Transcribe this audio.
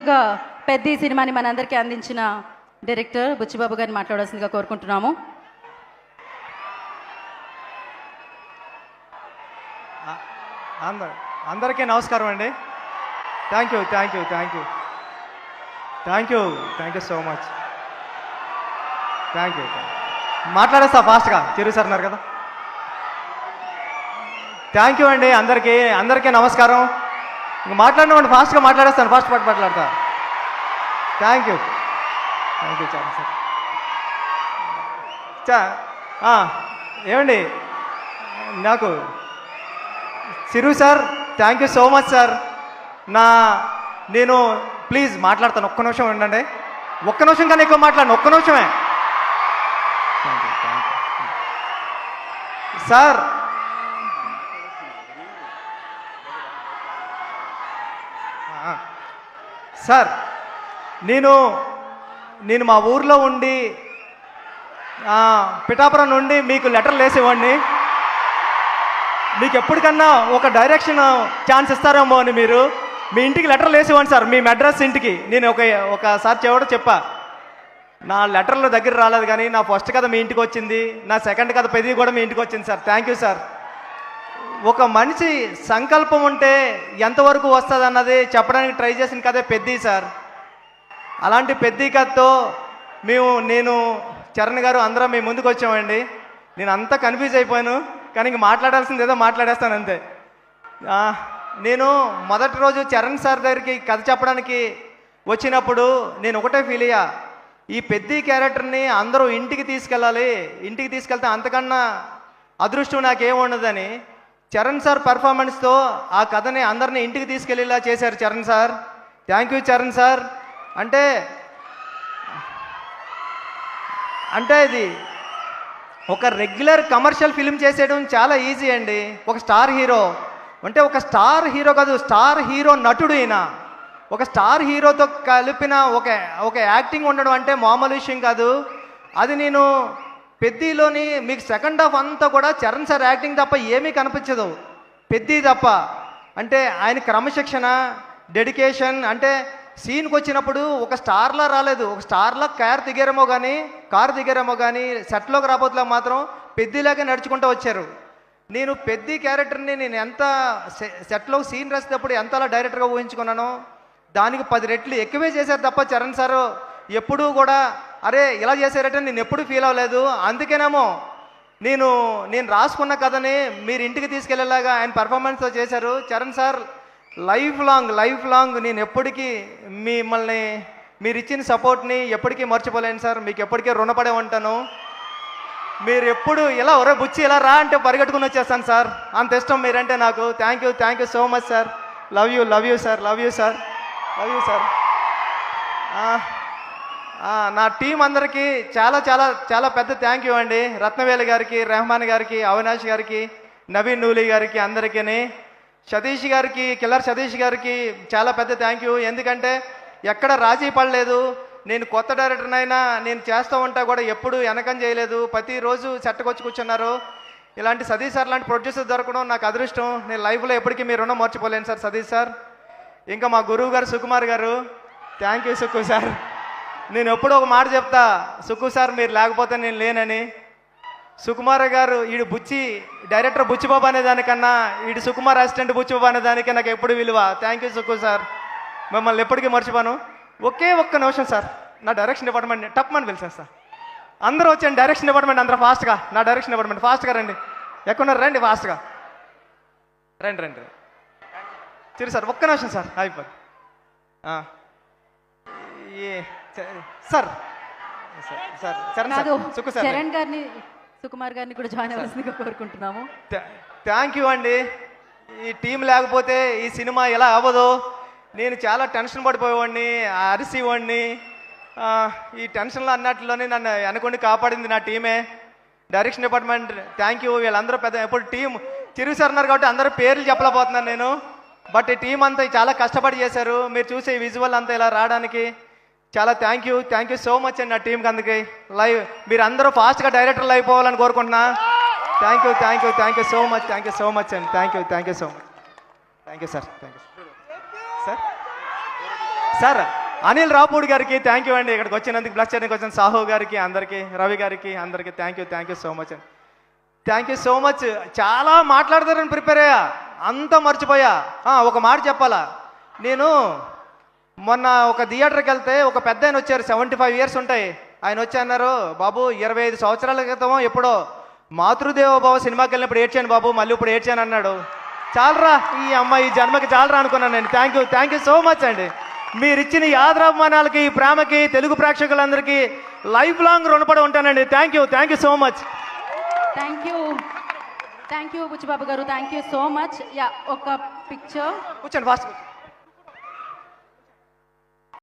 ఇంకా పెద్ద సినిమాని మనందరికీ అందించిన డైరెక్టర్ బుచ్చిబాబు గారిని మాట్లాడాల్సిందిగా కోరుకుంటున్నాము. అందరికీ నమస్కారం అండి. Thank you so much. Thank you. మాట్లాడేస్తా ఫాస్ట్గా, చిరు సార్ అన్నారు కదా. థ్యాంక్ యూ అండి. అందరికీ నమస్కారం. ఇంక మాట్లాడినామండి, ఫాస్ట్గా మాట్లాడేస్తాను, ఫాస్ట్ మాట్లాడతా. థ్యాంక్ యూ చాలా సార్. ఏమండి, నాకు Chiru sir thank you so much sir. నేను ప్లీజ్ మాట్లాడతాను, ఒక్క నిమిషం ఉండండి. ఒక్క నిమిషం కన్నా ఎక్కువ మాట్లాడండి, ఒక్క నిమిషమే సార్. సార్ నేను మా ఊర్లో ఉండి పిఠాపురం నుండి మీకు లెటర్లు వేసేవాడిని. మీకు ఎప్పటికన్నా ఒక డైరెక్షన్ ఛాన్స్ ఇస్తారేమో అని మీరు మీ ఇంటికి లెటర్లు వేసేవాడిని సార్, మీ అడ్రస్ ఇంటికి. నేను ఒకసారి చెప్పా, నా లెటర్లు దగ్గర రాలేదు, కానీ నా ఫస్ట్ కథ మీ ఇంటికి వచ్చింది, నా సెకండ్ కథ పెద్దది కూడా మీ ఇంటికి వచ్చింది సార్. Thank you sir. ఒక మనిషి సంకల్పం ఉంటే ఎంతవరకు వస్తుంది అన్నది చెప్పడానికి ట్రై చేసిన కథే పెద్ద సార్. అలాంటి పెద్ద కథతో నేను చరణ్ గారు అందరం మీ ముందుకు వచ్చామండి. నేను అంతా కన్ఫ్యూజ్ అయిపోయాను, కానీ ఇంక మాట్లాడాల్సింది ఏదో మాట్లాడేస్తాను అంతే. నేను మొదటి రోజు చరణ్ సార్ దగ్గరికి కథ చెప్పడానికి వచ్చినప్పుడు నేను ఒకటే ఫీల్ అయ్యా, ఈ పెద్ద క్యారెక్టర్ని అందరూ ఇంటికి తీసుకెళ్ళాలి, ఇంటికి తీసుకెళ్తే అంతకన్నా అదృష్టం నాకేముండదని. చరణ్ సార్ పర్ఫార్మెన్స్తో ఆ కథని అందరినీ ఇంటికి తీసుకెళ్ళేలా చేశారు Charan sir. Thank you Charan sir. అంటే ఇది ఒక రెగ్యులర్ కమర్షియల్ ఫిల్మ్ చేసేయడం చాలా ఈజీ అండి. ఒక స్టార్ హీరో అంటే, ఒక స్టార్ హీరో కాదు, స్టార్ హీరో నటుడు అయినా ఒక స్టార్ హీరోతో కలిపిన ఒక యాక్టింగ్ ఉండడం అంటే మామూలు విషయం కాదు. అది నేను పెద్దిలోని మీకు సెకండ్ హాఫ్ అంతా కూడా చరణ్ సార్ యాక్టింగ్ తప్ప ఏమీ కనిపించదు, పెద్ది తప్ప. అంటే ఆయన క్రమశిక్షణ, డెడికేషన్, అంటే సీన్కి వచ్చినప్పుడు ఒక స్టార్లా రాలేదు, ఒక స్టార్లా కారు దిగారేమో కానీ సెట్లోకి రాబోతులా మాత్రం పెద్దిలాగే నడుచుకుంటూ వచ్చారు. నేను పెద్ద క్యారెక్టర్ని నేను ఎంత సెట్లో సీన్ రాసేటప్పుడు ఎంతలా డైరెక్టర్గా ఊహించుకున్నానో దానికి 10 రెట్లు ఎక్కువే చేశారు తప్ప చరణ్ సారు ఎప్పుడూ కూడా అరే ఇలా చేశారంటే నేను ఎప్పుడూ ఫీల్ అవ్వలేదు. అందుకేనేమో నేను రాసుకున్న కథని మీరు ఇంటికి తీసుకెళ్లేలాగా ఆయన పర్ఫార్మెన్స్తో చేశారు. చరణ్ సార్ లైఫ్ లాంగ్ నేను ఎప్పటికీ మిమ్మల్ని, మీరు ఇచ్చిన సపోర్ట్ని ఎప్పటికీ మర్చిపోలేను సార్. మీకు ఎప్పటికీ రుణపడే ఉంటాను. మీరు ఎప్పుడు ఇలా ఒరే బుచ్చి ఇలా రా అంటే పరిగెట్టుకుని వచ్చేస్తాను సార్, అంత ఇష్టం మీరంటే నాకు. Thank you so much sir. Love you sir. నా టీం అందరికీ చాలా పెద్ద థ్యాంక్ యూ అండి. రత్నవేలు గారికి, రెహమాన్ గారికి, అవినాష్ గారికి, నవీన్ నూలి గారికి, అందరికీ, సతీష్ గారికి, కిల్లర్ సతీష్ గారికి చాలా పెద్ద థ్యాంక్ యూ. ఎందుకంటే ఎక్కడ రాజీ పడలేదు. నేను కొత్త డైరెక్టర్నైనా నేను చేస్తూ ఉంటా కూడా ఎప్పుడు వెనకం చేయలేదు, ప్రతిరోజు సెట్కొచ్చి కూర్చున్నారు. ఇలాంటి సతీష్ సార్ లాంటి ప్రొడ్యూసర్ దొరకడం నాకు అదృష్టం. నేను లైఫ్లో ఎప్పటికీ మీ రుణం మర్చిపోలేను సార్ సతీష్ సార్. ఇంకా మా గురువు గారు సుకుమార్ గారు, థ్యాంక్ యూ సుక్కు సార్. నేను ఎప్పుడూ ఒక మాట చెప్తా, సుక్కు సార్ మీరు లేకపోతే నేను లేనని. సుకుమార్ గారు ఈడు డైరెక్టర్ బుచ్చిబాబు అనే దానికన్నా ఈడు సుకుమార్ అసిస్టెంట్ బుచ్చిబాబు అనే దానికి నాకు ఎప్పుడు విలువ. థ్యాంక్ యూ సుక్కు సార్, మిమ్మల్ని ఎప్పటికీ మర్చిపోను. ఒక్క నిమిషం సార్, నా డైరెక్షన్ డిపార్ట్మెంట్ టప్మని పిలిచేస్తా. అందరూ వచ్చాను, డైరెక్షన్ డిపార్ట్మెంట్ అందరూ ఫాస్ట్గా, నా డైరెక్షన్ డిపార్ట్మెంట్ ఫాస్ట్గా రండి. ఎక్కడున్నారు రండి, ఫాస్ట్గా రండి. చిరు సార్ ఒక్క నిమిషం సార్, అయిపోయి సార్ సుకుమార్ గారిని కూడా జాయిన్ అవ్వాల్సిందిగా కోరుకుంటున్నాము. థ్యాంక్ యూ అండి. ఈ టీం లేకపోతే ఈ సినిమా ఎలా అవ్వదు. నేను చాలా టెన్షన్ పడిపోయేవాడిని, అరిసేవాడిని. ఈ టెన్షన్లో అన్నట్లోనే నన్ను అనుకోండి కాపాడింది నా టీమే, డైరెక్షన్ డిపార్ట్మెంట్. Thank you. వీళ్ళందరూ ఎప్పుడు టీం చిరు సార్ అన్నారు కాబట్టి అందరూ పేర్లు చెప్పలేకపోతున్నాను నేను. బట్ ఈ టీం అంతా చాలా కష్టపడి చేశారు. మీరు చూసే విజువల్ అంతా ఇలా రావడానికి చాలా థ్యాంక్ యూ సో మచ్ అండి నా టీంకి. అందుకే మీరు అందరూ ఫాస్ట్గా డైరెక్టర్లు అయిపోవాలని కోరుకుంటున్నా. థ్యాంక్ యూ సో మచ్ అండి. Thank you so much. Thank you sir. Sir sir Anil Ravipudi గారికి థ్యాంక్ యూ అండి, ఇక్కడికి వచ్చినందుకు బ్లస్ చేయడానికి వచ్చిన సాహు గారికి, అందరికీ రవి గారికి, అందరికీ థ్యాంక్ యూ సో మచ్ అండి. Thank you so much. చాలా మాట్లాడతారని ప్రిపేర్ అయ్యా, అంతా మర్చిపోయా. ఒక మాట చెప్పాలా, నేను మొన్న ఒక థియేటర్కి వెళ్తే ఒక పెద్ద ఆయన వచ్చారు, 75 ఇయర్స్ ఉంటాయి. ఆయన వచ్చి అన్నారు, బాబు 25 సంవత్సరాల క్రితం ఎప్పుడో మాతృదేవో భవ సినిమాకి వెళ్ళినప్పుడు ఏడ్చాను బాబు, మళ్ళీ ఇప్పుడు ఏడ్చాను అన్నాడు. చాలరా ఈ అమ్మాయి ఈ జన్మకి చాలరా అనుకున్నాను నేను. థ్యాంక్ యూ సో మచ్ అండి. మీరు ఇచ్చిన ఈ ఆదరాభిమానాలకి, ఈ ప్రేమకి తెలుగు ప్రేక్షకులందరికీ లైఫ్ లాంగ్ రుణపడి ఉంటానండి. Thank you so much. Thank you Buchibabu garu, thank you so much. Ya, ఒక పిక్చర్ కూర్చోండి ఫాస్ట్.